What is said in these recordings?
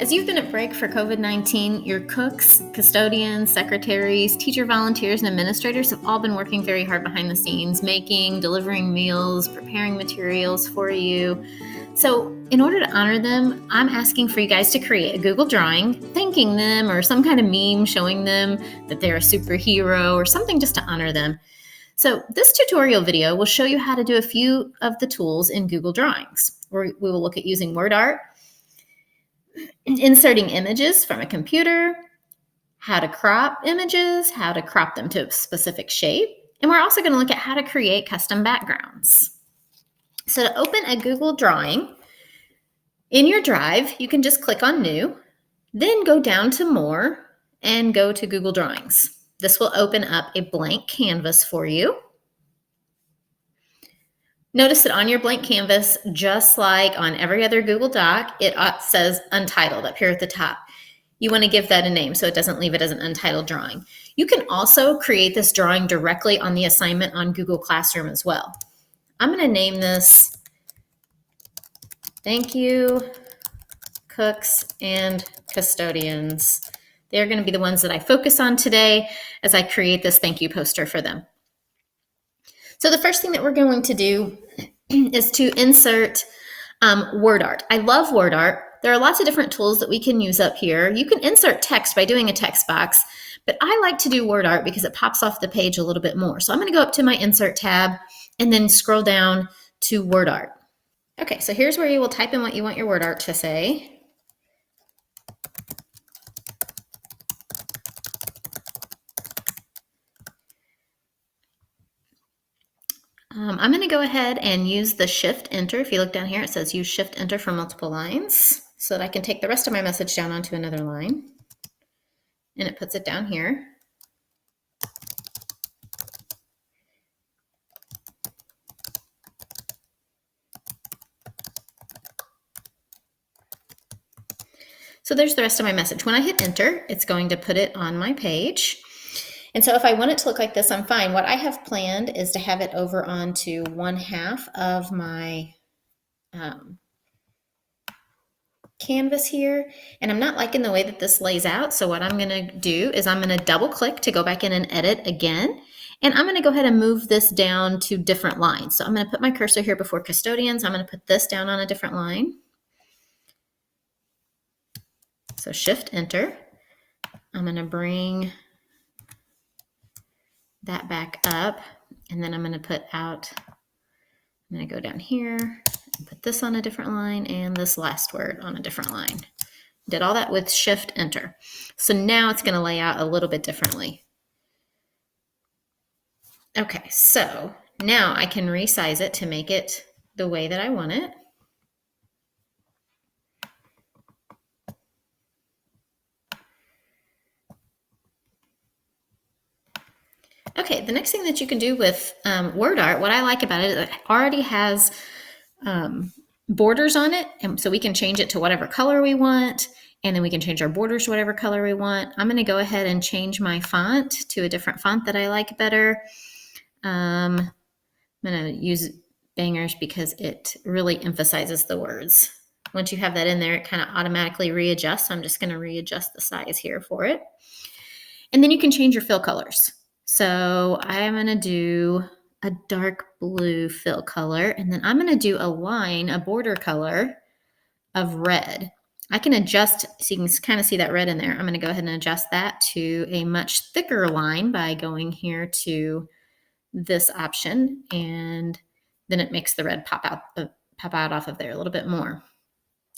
As you've been at break for COVID-19, your cooks, custodians, secretaries, teacher volunteers, and administrators have all been working very hard behind the scenes, making, delivering meals, preparing materials for you. So in order to honor them, I'm asking for you guys to create a Google drawing, thanking them, or some kind of meme showing them that they're a superhero or something just to honor them. So this tutorial video will show you how to do a few of the tools in Google Drawings. We will look at using word art, inserting images from a computer, how to crop images, how to crop them to a specific shape, and we're also going to look at how to create custom backgrounds. So to open a Google drawing, in your drive, you can just click on New, then go down to More and go to Google Drawings. This will open up a blank canvas for you. Notice that on your blank canvas, just like on every other Google Doc, it says Untitled up here at the top. You want to give that a name so it doesn't leave it as an untitled drawing. You can also create this drawing directly on the assignment on Google Classroom as well. I'm going to name this Thank You, Cooks and Custodians. They're going to be the ones that I focus on today as I create this thank you poster for them. So the first thing that we're going to do is to insert word art. I love word art. There are lots of different tools that we can use up here. You can insert text by doing a text box, but I like to do word art because it pops off the page a little bit more. So I'm going to go up to my insert tab and then scroll down to word art. Okay, so here's where you will type in what you want your word art to say. I'm going to go ahead and use the Shift Enter. If you look down here, it says use Shift Enter for multiple lines so that I can take the rest of my message down onto another line. And it puts it down here. So there's the rest of my message. When I hit Enter, it's going to put it on my page. And so if I want it to look like this, I'm fine. What I have planned is to have it over onto one half of my canvas here. And I'm not liking the way that this lays out. So what I'm going to do is I'm going to double click to go back in and edit again. And I'm going to go ahead and move this down to different lines. So I'm going to put my cursor here before custodians. I'm going to put this down on a different line. So Shift Enter. I'm going to bring that back up, and then I'm going to put out, I'm going to go down here and put this on a different line and this last word on a different line. Did all that with Shift Enter. So now it's going to lay out a little bit differently. Okay, so now I can resize it to make it the way that I want it. Okay, the next thing that you can do with word art, what I like about it is it already has borders on it, and so we can change it to whatever color we want, and then we can change our borders to whatever color we want. I'm going to go ahead and change my font to a different font that I like better. I'm going to use Bangers because it really emphasizes the words. Once you have that in there, it kind of automatically readjusts. So I'm just going to readjust the size here for it. And then you can change your fill colors. So I'm going to do a dark blue fill color, and then I'm going to do a line, a border color of red. I can adjust, so you can kind of see that red in there. I'm going to go ahead and adjust that to a much thicker line by going here to this option, and then it makes the red pop out off of there a little bit more.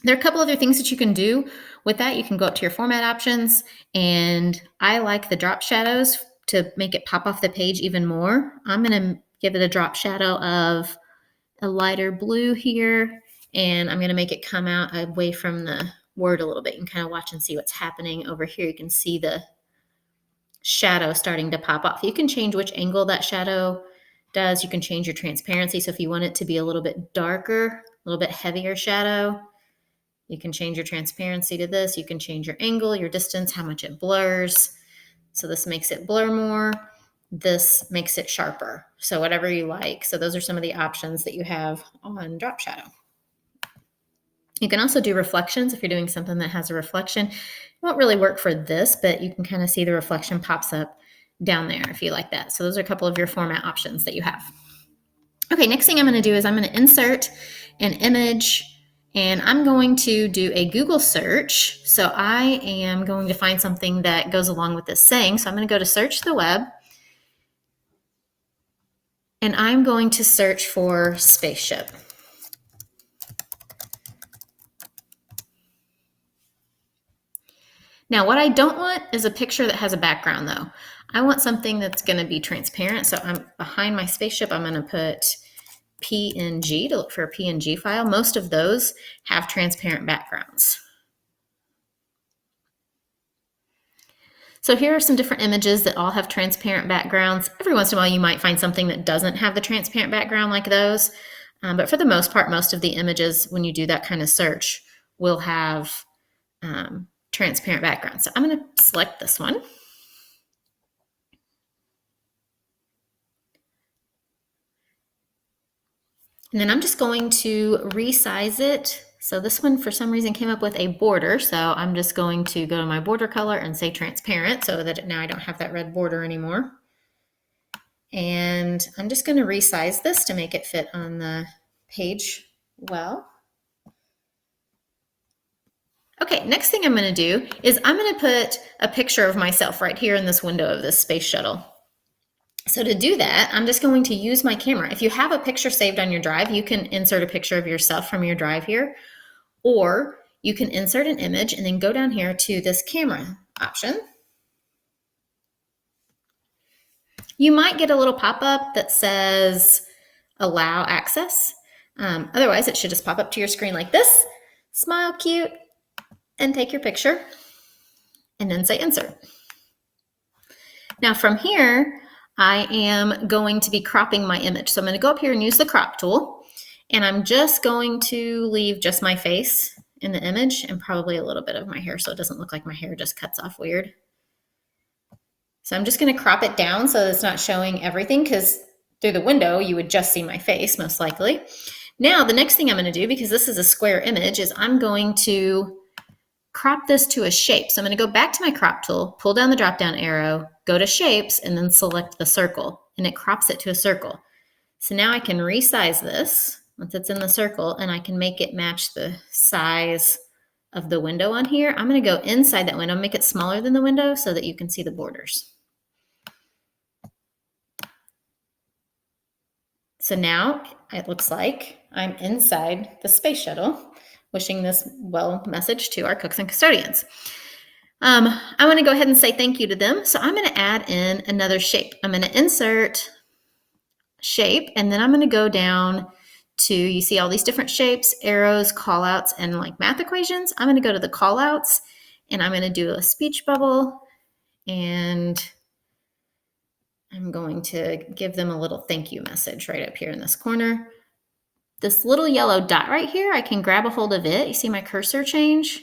There are a couple other things that you can do with that. You can go up to your format options, and I like the drop shadows to make it pop off the page even more. I'm going to give it a drop shadow of a lighter blue here, and I'm going to make it come out away from the word a little bit. You can kind of watch and see what's happening over here. You can see the shadow starting to pop off. You can change which angle that shadow does. You can change your transparency. So if you want it to be a little bit darker, a little bit heavier shadow, you can change your transparency to this. You can change your angle, your distance, how much it blurs. So this makes it blur more. This makes it sharper. So whatever you like. So those are some of the options that you have on drop shadow. You can also do reflections if you're doing something that has a reflection. It won't really work for this, but you can kind of see the reflection pops up down there if you like that. So those are a couple of your format options that you have. Okay, next thing I'm going to do is I'm going to insert an image, and I'm going to do a Google search. So I am going to find something that goes along with this saying. So I'm going to go to search the web, and I'm going to search for spaceship. Now, what I don't want is a picture that has a background, though. I want something that's going to be transparent. So I'm behind my spaceship, I'm going to put PNG to look for a PNG file. Most of those have transparent backgrounds. So here are some different images that all have transparent backgrounds. Every once in a while, you might find something that doesn't have the transparent background like those. But for the most part, most of the images, when you do that kind of search, will have transparent background. So I'm going to select this one. And then I'm just going to resize it. So this one, for some reason, came up with a border. So I'm just going to go to my border color and say transparent so that now I don't have that red border anymore. And I'm just going to resize this to make it fit on the page well. Okay, next thing I'm going to do is I'm going to put a picture of myself right here in this window of this space shuttle. So to do that, I'm just going to use my camera. If you have a picture saved on your drive, you can insert a picture of yourself from your drive here, or you can insert an image and then go down here to this camera option. You might get a little pop-up that says allow access. Otherwise, it should just pop up to your screen like this. Smile cute and take your picture and then say insert. Now from here, I am going to be cropping my image. So I'm going to go up here and use the crop tool, and I'm just going to leave just my face in the image and probably a little bit of my hair so it doesn't look like my hair just cuts off weird. So I'm just going to crop it down so that it's not showing everything, because through the window you would just see my face most likely. Now the next thing I'm going to do, because this is a square image, is I'm going to crop this to a shape. So I'm going to go back to my crop tool, pull down the drop down arrow, go to shapes, and then select the circle, and it crops it to a circle. So now I can resize this once it's in the circle, and I can make it match the size of the window on here. I'm going to go inside that window, make it smaller than the window so that you can see the borders. So now it looks like I'm inside the space shuttle, wishing this well message to our cooks and custodians. I want to go ahead and say thank you to them. So I'm going to add in another shape. I'm going to insert shape, and then I'm going to go down to, you see all these different shapes, arrows, callouts, and like math equations. I'm going to go to the callouts, and I'm going to do a speech bubble, and I'm going to give them a little thank you message right up here in this corner. This little yellow dot right here, I can grab a hold of it. You see my cursor change?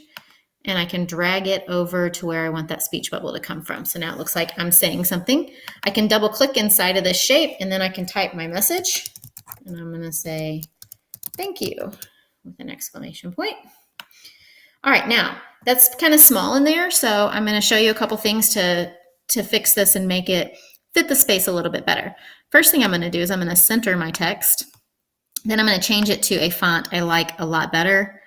And I can drag it over to where I want that speech bubble to come from. So now it looks like I'm saying something. I can double click inside of this shape, and then I can type my message. And I'm going to say, thank you, with an exclamation point. All right, now that's kind of small in there. So I'm going to show you a couple things to fix this and make it fit the space a little bit better. First thing I'm going to do is I'm going to center my text. Then I'm going to change it to a font I like a lot better.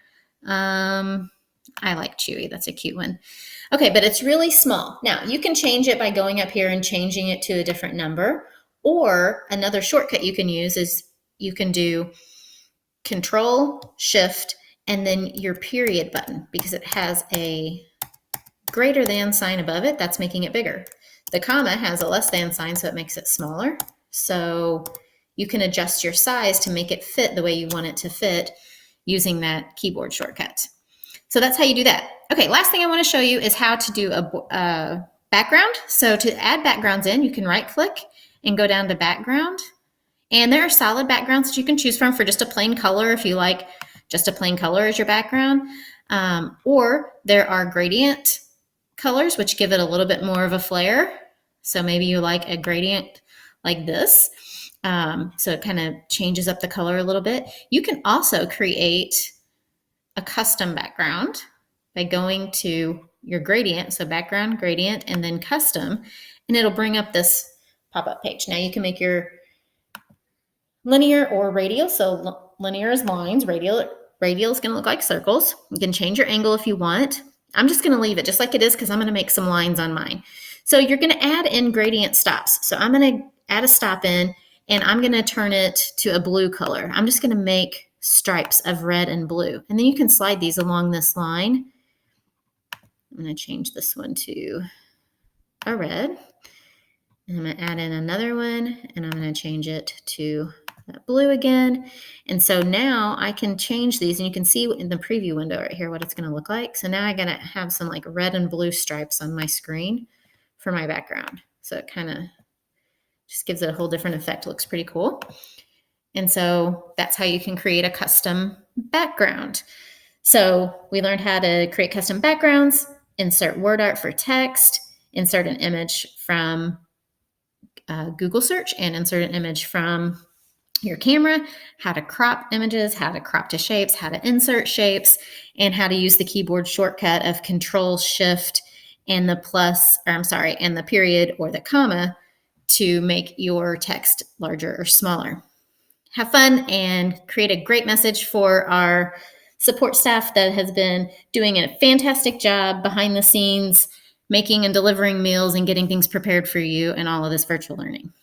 I like Chewy. That's a cute one. Okay, but it's really small. Now, you can change it by going up here and changing it to a different number. Or another shortcut you can use is you can do Control, Shift, and then your period button, because it has a greater than sign above it. That's making it bigger. The comma has a less than sign, so it makes it smaller. So you can adjust your size to make it fit the way you want it to fit using that keyboard shortcut. So that's how you do that. Okay, last thing I want to show you is how to do a background. So to add backgrounds in, you can right click and go down to background. And there are solid backgrounds that you can choose from for just a plain color if you like just a plain color as your background. Or there are gradient colors which give it a little bit more of a flair. So maybe you like a gradient like this. So it kind of changes up the color a little bit. You can also create a custom background by going to your gradient, so background, gradient, and then custom, and it'll bring up this pop-up page. Now you can make your linear or radial. So linear is lines, radial is going to look like circles. You can change your angle if you want. I'm just going to leave it just like it is because I'm going to make some lines on mine. So you're going to add in gradient stops. So I'm going to add a stop in, and I'm going to turn it to a blue color. I'm just going to make stripes of red and blue. And then you can slide these along this line. I'm going to change this one to a red. And I'm going to add in another one, and I'm going to change it to that blue again. And so now I can change these, and you can see in the preview window right here what it's going to look like. So now I'm going to have some like red and blue stripes on my screen for my background. So it kind of just gives it a whole different effect. It looks pretty cool. And so that's how you can create a custom background. So we learned how to create custom backgrounds, insert word art for text, insert an image from Google search, and insert an image from your camera, how to crop images, how to crop to shapes, how to insert shapes, and how to use the keyboard shortcut of Control Shift and the and the period or the comma to make your text larger or smaller. Have fun and create a great message for our support staff that has been doing a fantastic job behind the scenes, making and delivering meals and getting things prepared for you and all of this virtual learning.